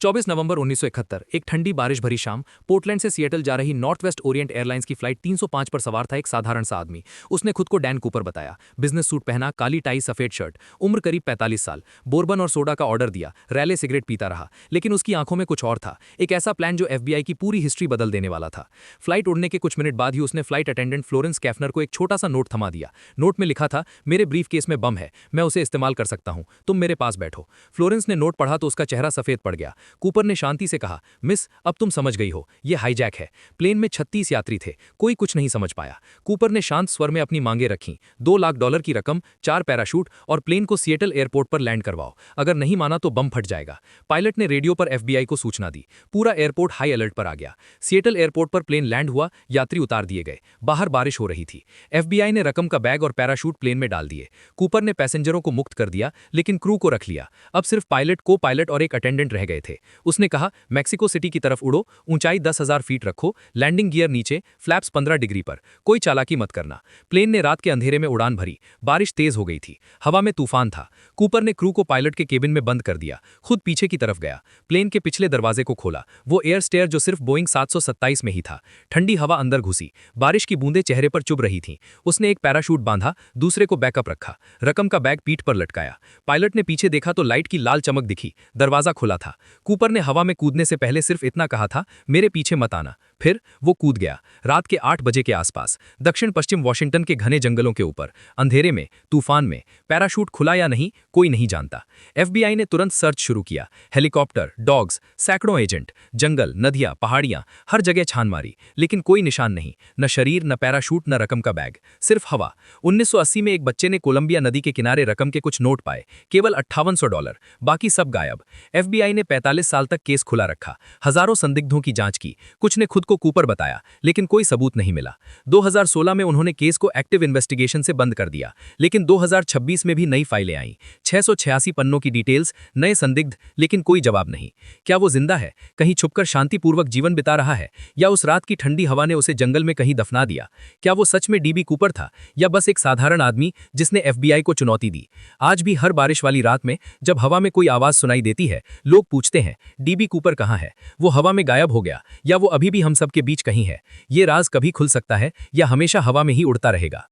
24 नवंबर 1971 एक ठंडी बारिश भरी शाम पोर्टलैंड से सिएटल जा रही नॉर्थ वेस्ट ओरिएंट एयरलाइंस की फ्लाइट 305 पर सवार था एक साधारण सा आदमी। उसने खुद को डैन कूपर बताया। बिजनेस सूट पहना, काली टाई, सफेद शर्ट, उम्र करीब 45 साल। बोर्बन और सोडा का ऑर्डर दिया, रैले सिगरेट पीता रहा, लेकिन उसकी आंखों में कुछ और था। एक ऐसा प्लान जो FBI की पूरी हिस्ट्री बदल देने वाला था। फ्लाइट उड़ने के कुछ मिनट बाद ही उसने फ्लाइट अटेंडेंट फ्लोरेंस कैफनर को एक छोटा सा नोट थमा दिया। नोट में लिखा था, मेरे ब्रीफ केस में बम है, मैं उसे इस्तेमाल कर सकता हूं, तुम मेरे पास बैठो। फ्लोरेंस ने नोट पढ़ा तो उसका चेहरा सफेद पड़ गया। कूपर ने शांति से कहा, मिस, अब तुम समझ गई हो, यह हाईजैक है। प्लेन में 36 यात्री थे, कोई कुछ नहीं समझ पाया। कूपर ने शांत स्वर में अपनी मांगे रखीं, $2 लाख की रकम, 4 पैराशूट और प्लेन को सिएटल एयरपोर्ट पर लैंड करवाओ। अगर नहीं माना तो बम फट जाएगा। पायलट ने रेडियो पर FBI को सूचना दी। पूरा एयरपोर्ट हाई अलर्ट पर आ गया। सिएटल एयरपोर्ट पर प्लेन लैंड हुआ, यात्री उतार दिए गए। बाहर बारिश हो रही थी। FBI ने रकम का बैग और पैराशूट प्लेन में डाल दिए। कूपर ने पैसेंजरों को मुक्त कर दिया, लेकिन क्रू को रख लिया। अब सिर्फ पायलट, को पायलट और एक अटेंडेंट रह गए थे। उसने कहा, मैक्सिको सिटी की तरफ उड़ो, ऊंचाई 10,000 फीट रखो, लैंडिंग गियर नीचे, फ्लैप्स 15 डिग्री पर, कोई चालाकी मत करना। प्लेन ने रात के अंधेरे में उड़ान भरी। बारिश तेज हो गई थी, हवा में तूफान था। कूपर ने क्रू को पायलट के केबिन में बंद कर दिया, खुद पीछे की तरफ गया। प्लेन के पिछले दरवाजे को खोला, वो एयर स्टेयर जो सिर्फ बोइंग 727 में ही था। ठंडी हवा अंदर घुसी, बारिश की बूंदें चेहरे पर चुभ रही थीं। उसने एक पैराशूट बांधा, दूसरे को बैकअप रखा, रकम का बैग पीठ पर लटकाया। पायलट ने पीछे देखा तो लाइट की लाल चमक दिखी, दरवाजा खुला था। कूपर ने हवा में कूदने से पहले सिर्फ इतना कहा था, मेरे पीछे मत आना। फिर वो कूद गया। रात के 8 बजे के आसपास, दक्षिण पश्चिम वॉशिंगटन के घने जंगलों के ऊपर, अंधेरे में, तूफान में, पैराशूट खुला या नहीं कोई नहीं जानता। FBI ने तुरंत सर्च शुरू किया। हेलीकॉप्टर, डॉग्स, सैकड़ों एजेंट, जंगल, नदियां, पहाड़ियां, हर जगह छान मारी, लेकिन कोई निशान नहीं, न शरीर, न पैराशूट, न रकम का बैग, सिर्फ हवा। 1980 में एक बच्चे ने कोलंबिया नदी के किनारे रकम के कुछ नोट पाए, केवल $5800, बाकी सब गायब। FBI ने 45 साल तक केस खुला रखा, हजारों संदिग्धों की जांच की, कुछ ने खुद को कूपर बताया, लेकिन कोई सबूत नहीं मिला। 2016 में उन्होंने केस को एक्टिव इन्वेस्टिगेशन से बंद कर दिया, लेकिन 2026 में भी नई फाइलें आईं, 686 पन्नों की डिटेल्स, नए संदिग्ध, लेकिन कोई जवाब नहीं। क्या वो जिंदा है, कहीं छुपकर शांतिपूर्वक जीवन बिता रहा है, या उस रात की ठंडी हवा ने उसे जंगल में कहीं दफना दिया? क्या वो सच में DB कूपर था, या बस एक साधारण आदमी जिसने FBI को चुनौती दी? आज भी हर बारिश वाली रात में जब हवा में कोई आवाज सुनाई देती है, लोग पूछते हैं, DB कूपर कहाँ है? वो हवा में गायब हो गया, या वो अभी भी हम सबके बीच कहीं है? ये राज कभी खुल सकता है, या हमेशा हवा में ही उड़ता रहेगा?